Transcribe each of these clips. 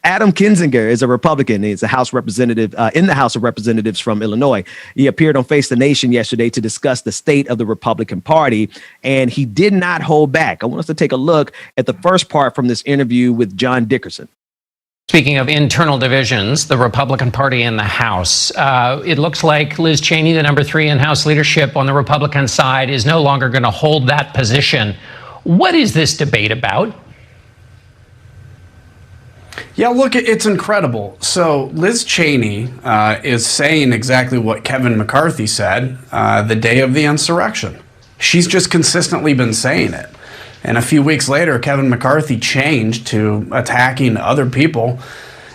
Adam Kinzinger is a Republican. He's a House representative in the House of Representatives from Illinois. He appeared on Face the Nation yesterday to discuss the state of the Republican Party, and he did not hold back. I want us to take a look at the first part from this interview with John Dickerson. Speaking of internal divisions, the Republican Party in the House, it looks like Liz Cheney, the number 3 in House leadership on the Republican side, is no longer going to hold that position. What is this debate about? Yeah, look, it's incredible. So Liz Cheney is saying exactly what Kevin McCarthy said the day of the insurrection. She's just consistently been saying it. And a few weeks later, Kevin McCarthy changed to attacking other people.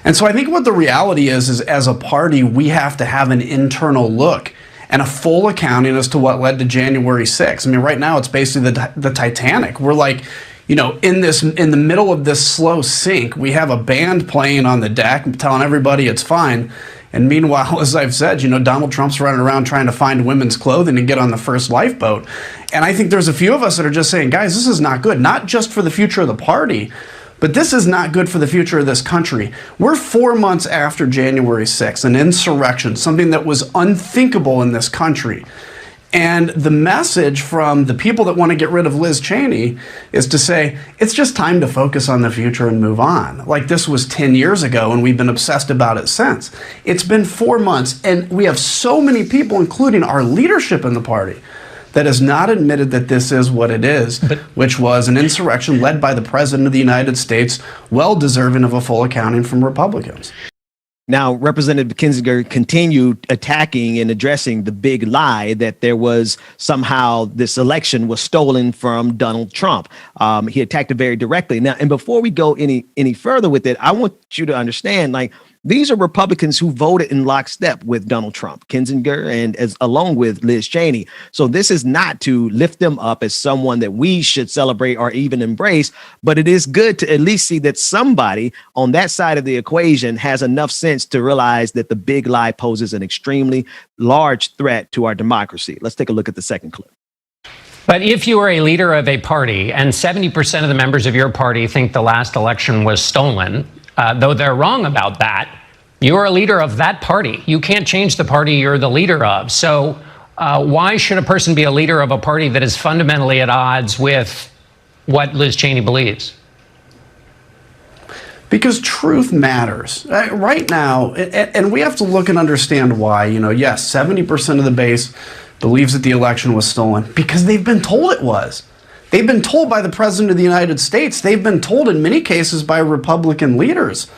And so I think what the reality is as a party, we have to have an internal look and a full accounting as to what led to January 6th. I mean, right now, it's basically the Titanic. We're like, you know, in the middle of this slow sink, we have a band playing on the deck telling everybody it's fine. And meanwhile, as I've said, you know, Donald Trump's running around trying to find women's clothing and get on the first lifeboat. And I think there's a few of us that are just saying, guys, this is not good, not just for the future of the party, but this is not good for the future of this country. We're 4 months after January 6th, an insurrection, something that was unthinkable in this country. And the message from the people that want to get rid of Liz Cheney is to say, it's just time to focus on the future and move on. Like this was 10 years ago and we've been obsessed about it since. It's been 4 months and we have so many people, including our leadership in the party, that has not admitted that this is what it is, which was an insurrection led by the President of the United States, well deserving of a full accounting from Republicans. Now, Representative Kinzinger continued attacking and addressing the big lie that there was somehow this election was stolen from Donald Trump. He attacked it very directly. Now, and before we go any further with it, I want you to understand, like, these are Republicans who voted in lockstep with Donald Trump, Kinzinger, and along with Liz Cheney. So this is not to lift them up as someone that we should celebrate or even embrace, but it is good to at least see that somebody on that side of the equation has enough sense to realize that the big lie poses an extremely large threat to our democracy. Let's take a look at the second clip. But if you are a leader of a party and 70% of the members of your party think the last election was stolen, though they're wrong about that, you're a leader of that party. You can't change the party you're the leader of. So why should a person be a leader of a party that is fundamentally at odds with what Liz Cheney believes? Because truth matters. Right now, and we have to look and understand why. You know, yes, 70% of the base believes that the election was stolen because they've been told it was. They've been told by the President of the United States. They've been told in many cases by Republican leaders,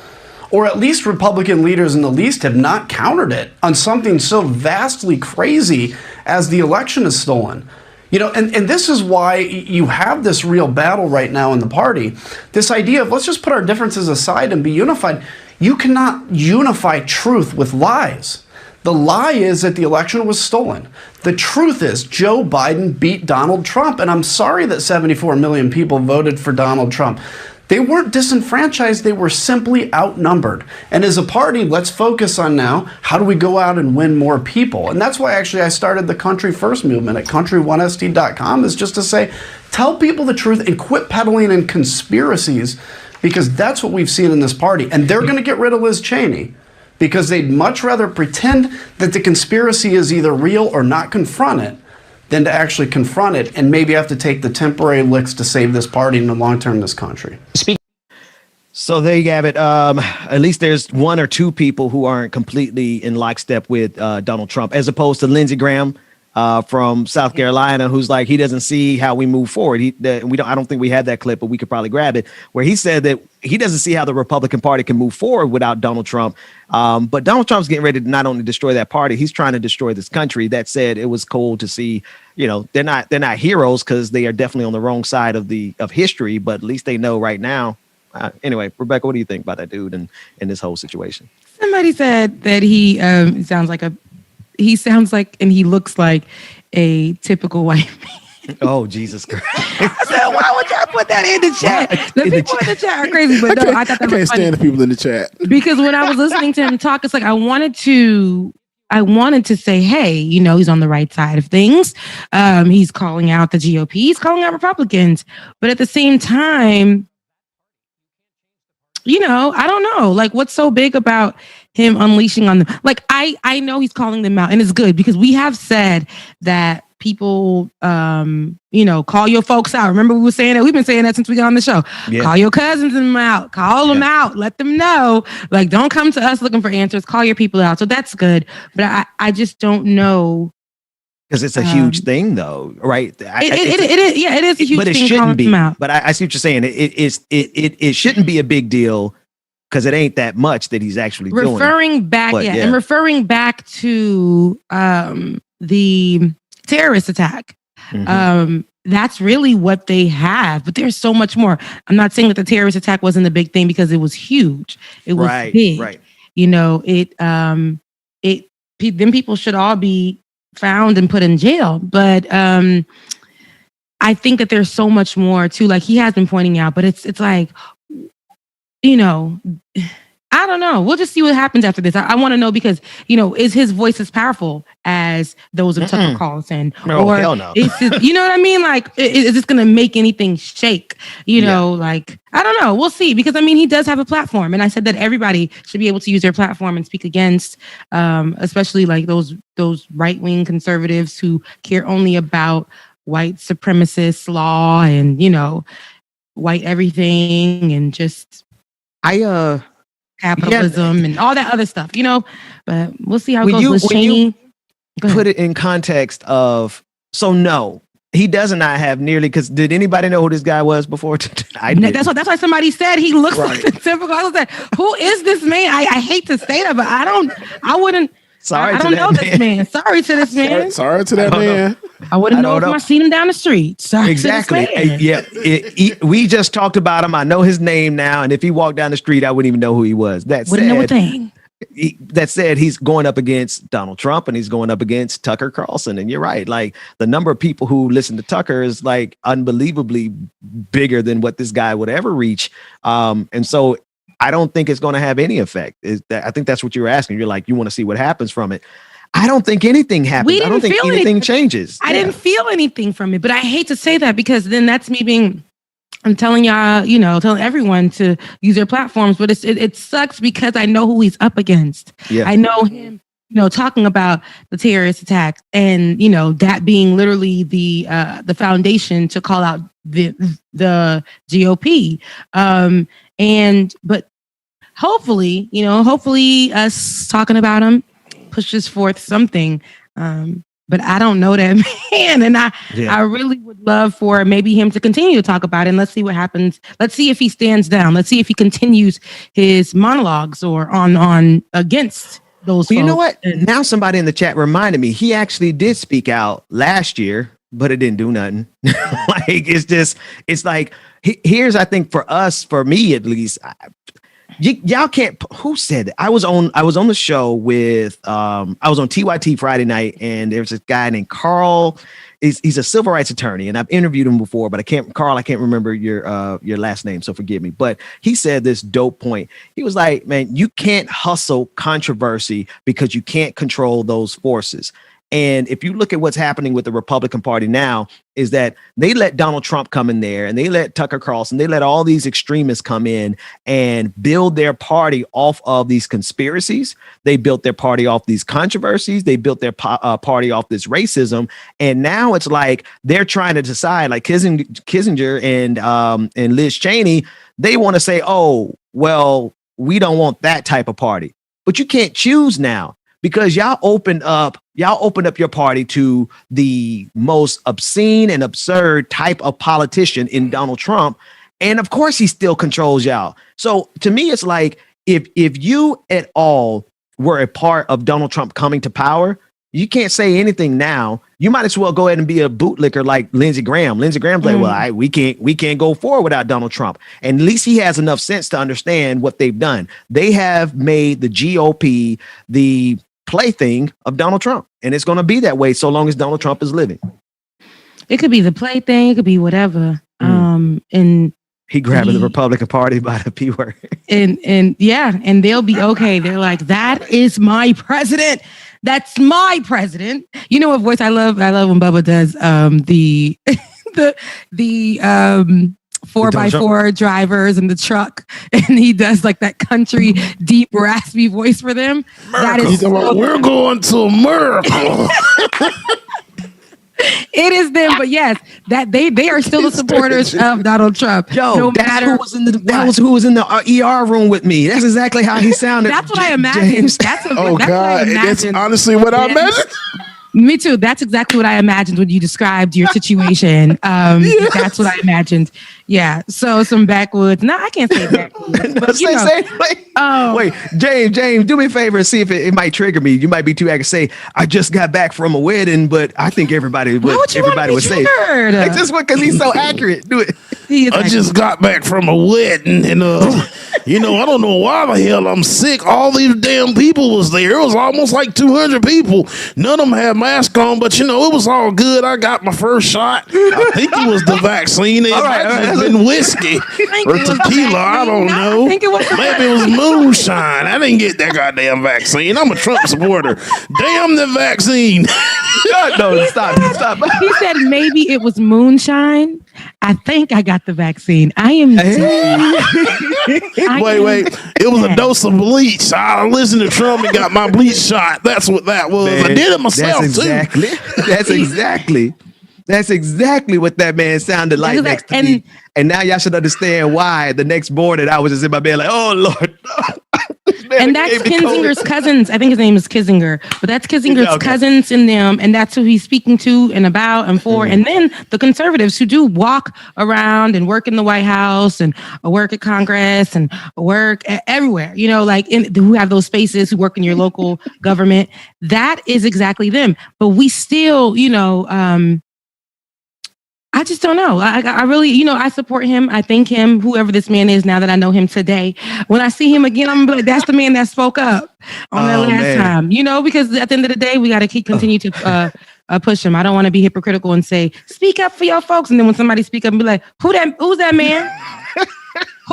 or at least Republican leaders in the least have not countered it on something so vastly crazy as the election is stolen. You know, and this is why you have this real battle right now in the party. This idea of let's just put our differences aside and be unified. You cannot unify truth with lies. The lie is that the election was stolen. The truth is Joe Biden beat Donald Trump. And I'm sorry that 74 million people voted for Donald Trump. They weren't disenfranchised. They were simply outnumbered. And as a party, let's focus on now, how do we go out and win more people? And that's why actually I started the Country First movement at country1st.com, is just to say, tell people the truth and quit peddling in conspiracies, because that's what we've seen in this party. And they're going to get rid of Liz Cheney, because they'd much rather pretend that the conspiracy is either real or not confront it than to actually confront it and maybe have to take the temporary licks to save this party in the long term in this country. So there you have it. At least there's one or two people who aren't completely in lockstep with Donald Trump, as opposed to Lindsey Graham from South Carolina, who's like, he doesn't see how we move forward. I don't think we had that clip, but we could probably grab it, where he said that he doesn't see how the Republican Party can move forward without Donald Trump. But Donald Trump's getting ready to not only destroy that party, he's trying to destroy this country. That said, it was cool to see, you know, they're not heroes, because they are definitely on the wrong side of history, but at least they know right now. Anyway, Rebecca, what do you think about that dude and this whole situation? Somebody said that he sounds like and he looks like a typical white man. Oh, Jesus Christ. I said, why would y'all put that in the chat? The people in the chat are crazy, but no, I thought that I can't stand the people in the chat. Because when I was listening to him talk, it's like I wanted to say, hey, you know, he's on the right side of things. He's calling out the GOP. He's calling out Republicans. But at the same time, I don't know. Like, what's so big about him unleashing on them? Like, I know he's calling them out, and it's good because we have said that people, call your folks out. Remember, we were saying that. We've been saying that since we got on the show. Yeah. Call your cousins them out. Call them out. Let them know. Like, don't come to us looking for answers. Call your people out. So that's good. But I just don't know. Because it's a huge thing, though, right? It is. Yeah, it is a huge thing. But it shouldn't be. But I see what you're saying. It shouldn't be a big deal because it ain't that much that he's actually doing. Referring back to the terrorist attack. Mm-hmm. That's really what they have. But there's so much more. I'm not saying that the terrorist attack wasn't a big thing because it was huge. It was big. Right. Then people should all be found and put in jail. But I think that there's so much more too. Like he has been pointing out, but it's like, I don't know. We'll just see what happens after this. I want to know because, is his voice as powerful as those of Tucker Carlson? Or hell no. You know what I mean? Like, is this going to make anything shake? Like, I don't know. We'll see. Because, he does have a platform. And I said that everybody should be able to use their platform and speak against, especially like those right-wing conservatives who care only about white supremacist law and, white everything and just... capitalism and all that other stuff, but we'll see how it goes with Cheney. Put it in context of, no, he does not have nearly, because did anybody know who this guy was before? That's why somebody said he looks like the typical. I was like, who is this man? I hate to say that, but I wouldn't. I don't know this man. Sorry to this man. Sorry to that man. I wouldn't know if I seen him down the street. Sorry. Exactly. We just talked about him. I know his name now, and if he walked down the street, I wouldn't even know who he was. Wouldn't know a thing. That said, he's going up against Donald Trump and he's going up against Tucker Carlson. And you're right. Like the number of people who listen to Tucker is like unbelievably bigger than what this guy would ever reach. And so I don't think it's going to have any effect. I think that's what you're asking. You're like, you want to see what happens from it. I don't think anything happens. I don't think anything changes. I didn't feel anything from it, but I hate to say that because then that's me I'm telling y'all, telling everyone to use their platforms, but it sucks because I know who he's up against. Yeah. I know him, talking about the terrorist attack and, that being literally the foundation to call out the GOP. But hopefully us talking about him pushes forth something. But I don't know that man. And I really would love for maybe him to continue to talk about it. And let's see what happens. Let's see if he stands down. Let's see if he continues his monologues or on against those. Well, you know what? Now somebody in the chat reminded me, he actually did speak out last year, but it didn't do nothing. It's like, here's, I think for me at least, y'all can't. Who said that? I was on the show with I was on TYT Friday night, and there's this guy named Carl. He's a civil rights attorney, and I've interviewed him before, but I can't remember your last name, so forgive me. But he said this dope point. He was like, man, you can't hustle controversy because you can't control those forces. And if you look at what's happening with the Republican Party now, is that they let Donald Trump come in there and they let Tucker Carlson, they let all these extremists come in and build their party off of these conspiracies. They built their party off these controversies. They built their party off this racism. And now it's like they're trying to decide, like Kinzinger and Liz Cheney, they want to say, oh, well, we don't want that type of party. But you can't choose now. Because y'all opened up your party to the most obscene and absurd type of politician in Donald Trump. And of course, he still controls y'all. So to me, it's like if you at all were a part of Donald Trump coming to power, you can't say anything now. You might as well go ahead and be a bootlicker like Lindsey Graham. Lindsey Graham's like, well, we can't go forward without Donald Trump. And at least he has enough sense to understand what they've done. They have made the GOP the plaything of Donald Trump, and it's going to be that way so long as Donald Trump is living. It could be the plaything, it could be whatever. And he grabbing the Republican Party by the P word. and they'll be okay. They're like, that is my president. That's my president. You know what voice I love? I love when Bubba does the 4x4 drivers in the truck, and he does like that country deep raspy voice for them. That is we're going to America. It is them, but yes, that they are still the supporters of Donald Trump. Yo, no that's matter who was in the ER room with me. That's exactly how he sounded. That's what I imagined. James. That's God, what I that's imagined. honestly what I imagined. Me too. That's exactly what I imagined when you described your situation. Yes. That's what I imagined. Yeah. So some backwoods. No, I can't say backwoods. But, you know, wait, James, do me a favor and see if it might trigger me. You might be too accurate. Say, I just got back from a wedding, but I think everybody would say. It's just because he's so accurate. Do it. I just got back from a wedding, and I don't know why the hell I'm sick. All these damn people was there. It was almost like 200 people. None of them had masks on, but it was all good. I got my first shot. I think it was the vaccine. It might have been whiskey or tequila. I don't know. Maybe it was moonshine. I didn't get that goddamn vaccine. I'm a Trump supporter. Damn the vaccine. No, stop. He said maybe it was moonshine. I think I got the vaccine. I am. Wait. It was a dose of bleach. I listened to Trump and got my bleach shot. That's what that was. Man, I did it myself too. That's exactly what that man sounded like next to me. And now y'all should understand why the next morning I was just in my bed like, oh Lord. And that's Kinzinger's cousins. I think his name is Kinzinger, but that's Kinzinger's cousins in them, and that's who he's speaking to and about and for. And then the conservatives who do walk around and work in the White House and work at Congress and work everywhere, who have those spaces, who work in your local government. That is exactly them. But we still, I just don't know. I really, I support him. I thank him, whoever this man is, now that I know him today. When I see him again, I'm like, that's the man that spoke up on that last time. Because at the end of the day, we got to continue to push him. I don't want to be hypocritical and say, speak up for your folks. And then when somebody speak up and be like, who's that man?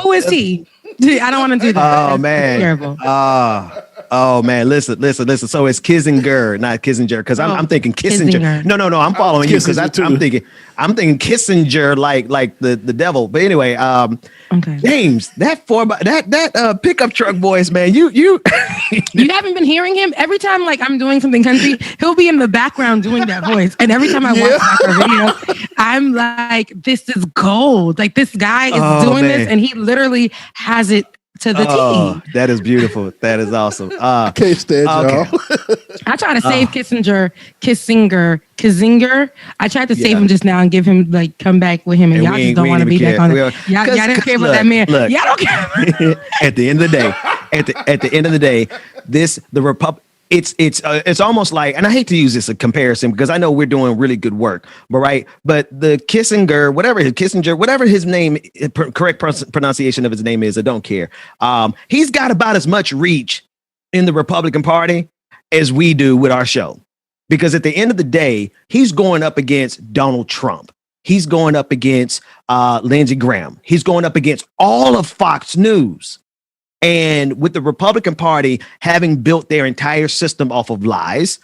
Who is he? I don't want to do that. Oh, man. Terrible. Oh man, listen. So it's Kinzinger, not Kissinger, because I'm thinking Kissinger. No, I'm following you because I'm thinking Kissinger like the devil. But anyway, okay. James, that pickup truck voice, man. You you haven't been hearing him every time like I'm doing something country. He'll be in the background doing that voice, and every time I watch our video, I'm like, this is gold. Like this guy is doing this, and he literally has it to the T. That is beautiful. That is awesome. I can't stand y'all. I try to save Kinzinger. I tried to save him just now and give him come back with him, and y'all just don't want to be back on it. Y'all didn't care about that man. Y'all don't care. At the end of the day, the Republic. It's almost like, and I hate to use this as a comparison because I know we're doing really good work, but the Kissinger, whatever his name, correct pronunciation of his name is, I don't care. He's got about as much reach in the Republican Party as we do with our show, because at the end of the day, he's going up against Donald Trump. He's going up against Lindsey Graham. He's going up against all of Fox News. And with the Republican Party having built their entire system off of lies,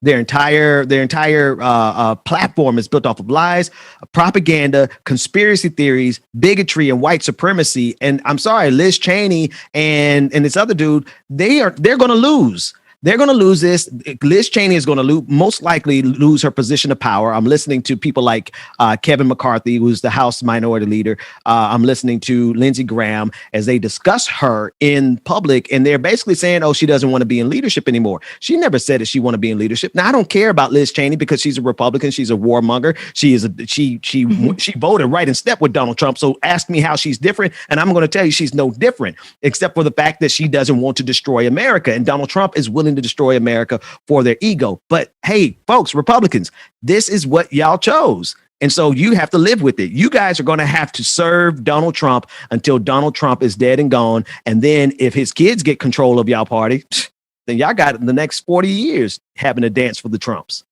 their entire platform is built off of lies, propaganda, conspiracy theories, bigotry, and white supremacy. And I'm sorry, Liz Cheney and this other dude, they're going to lose. They're going to lose this. Liz Cheney is going to most likely lose her position of power. I'm listening to people like Kevin McCarthy, who's the House Minority Leader. I'm listening to Lindsey Graham as they discuss her in public, and they're basically saying, "Oh, she doesn't want to be in leadership anymore." She never said that she want to be in leadership. Now, I don't care about Liz Cheney because she's a Republican. She's a warmonger. She voted right in step with Donald Trump. So ask me how she's different, and I'm going to tell you she's no different, except for the fact that she doesn't want to destroy America, and Donald Trump is willing to destroy America for their ego. But hey, folks, Republicans, this is what y'all chose. And so you have to live with it. You guys are going to have to serve Donald Trump until Donald Trump is dead and gone. And then if his kids get control of y'all party, then y'all got the next 40 years having a dance for the Trumps.